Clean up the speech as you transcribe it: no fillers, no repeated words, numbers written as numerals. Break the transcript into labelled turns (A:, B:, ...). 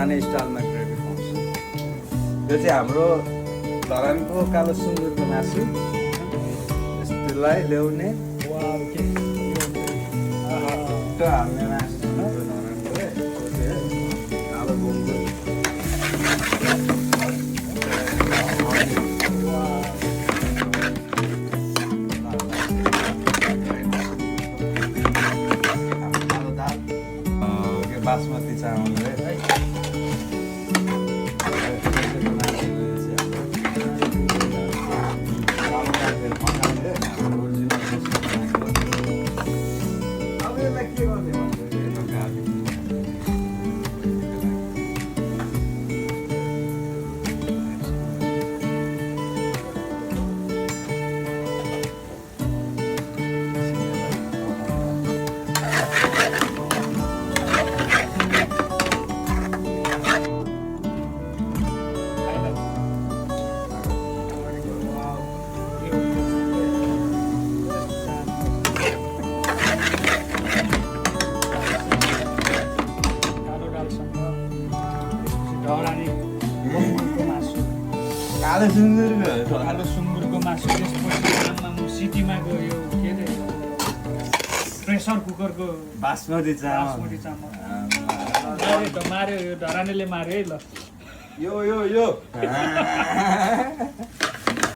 A: धराने स्टाइलमा gravy पाउँछ यो चाहिँ हाम्रो धरानको कालो सुँगुरको मासु यसलाई ल्याउने हाल्ने मासु धरानको कालो गुन्द्रुक बासमती चामल कालो
B: सुँगुरको मासु त्यसपछि सिटीमा गयो के अरे प्रेसर कुकरको
A: बासमती
B: बासमती
A: चामल
B: चामल मार्यो यो धरानेले मार्यो है ल
A: यो